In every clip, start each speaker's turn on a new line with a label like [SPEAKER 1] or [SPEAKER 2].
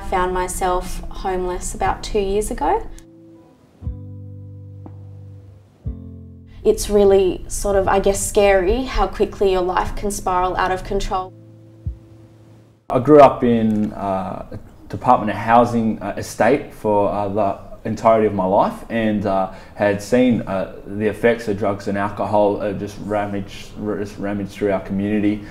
[SPEAKER 1] found myself homeless about 2 years ago. It's really sort of, I guess, scary how quickly your life can spiral out of control.
[SPEAKER 2] I grew up in a Department of Housing estate for the entirety of my life, and had seen the effects of drugs and alcohol just ramage through our community.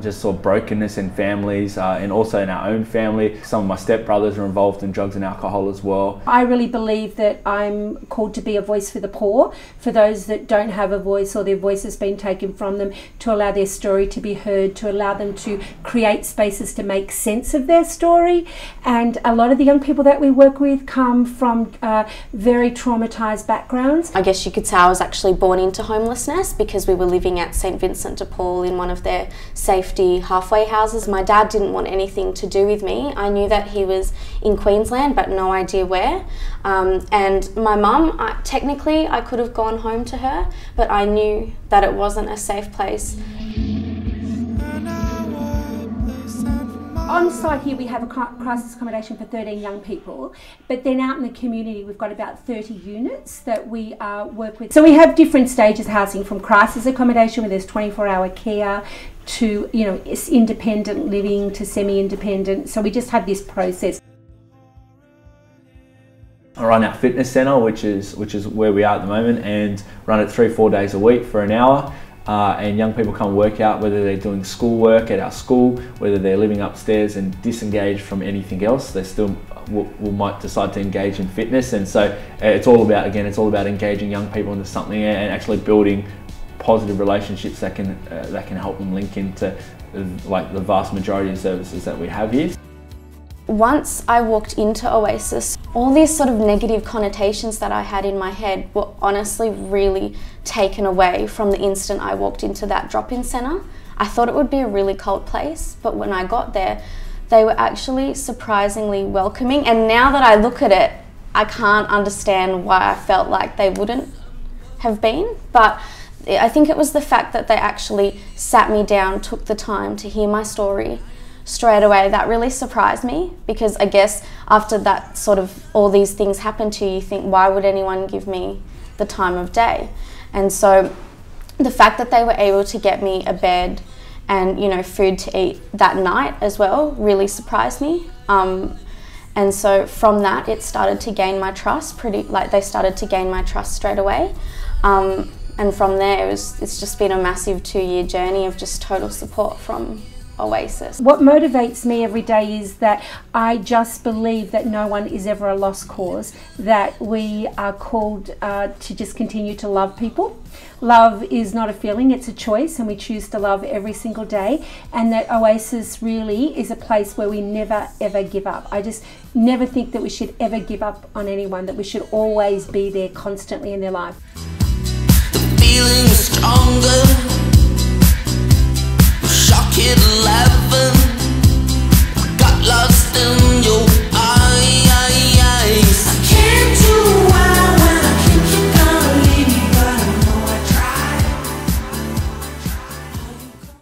[SPEAKER 2] Just saw brokenness in families and also in our own family. Some of my stepbrothers are involved in drugs and alcohol as well.
[SPEAKER 3] I really believe that I'm called to be a voice for the poor, for those that don't have a voice or their voice has been taken from them, to allow their story to be heard, to allow them to create spaces to make sense of their story. And a lot of the young people that we work with come from very traumatised backgrounds.
[SPEAKER 1] I guess you could say I was actually born into homelessness because we were living at St Vincent de Paul in one of their safety halfway houses. My dad didn't want anything to do with me. I knew that he was in Queensland but no idea where. And my mum, technically I could have gone home to her, but I knew that it wasn't a safe place.
[SPEAKER 3] On site here we have a crisis accommodation for 13 young people, but then out in the community we've got about 30 units that we work with. So we have different stages of housing, from crisis accommodation where there's 24-hour care to, you know, independent living to semi-independent. So we just have this process.
[SPEAKER 2] I run our fitness centre, which is where we are at the moment, and run it 3-4 days a week for an hour. And young people come work out, whether they're doing schoolwork at our school, whether they're living upstairs and disengaged from anything else, they still might decide to engage in fitness. And so it's all about, again, it's all about engaging young people into something and actually building positive relationships that can help them link into like the vast majority of services that we have here.
[SPEAKER 1] Once I walked into Oasis, all these sort of negative connotations that I had in my head were honestly really taken away from the instant I walked into that drop-in centre. I thought it would be a really cold place, but when I got there, they were actually surprisingly welcoming. And now that I look at it, I can't understand why I felt like they wouldn't have been. But I think it was the fact that they actually sat me down, took the time to hear my story straight away. That really surprised me, because I guess after that sort of all these things happen to you, you think, why would anyone give me the time of day? And so the fact that they were able to get me a bed and, you know, food to eat that night as well really surprised me. And so from that it started to gain my trust, they started to gain my trust straight away. And from there it's just been a massive 2-year journey of just total support from Oasis.
[SPEAKER 3] What motivates me every day is that I just believe that no one is ever a lost cause, that we are called to just continue to love people. Love is not a feeling, it's a choice, and we choose to love every single day, and that Oasis really is a place where we never ever give up. I just never think that we should ever give up on anyone, that we should always be there constantly in their life.
[SPEAKER 4] The feeling is stronger. Shock it, love.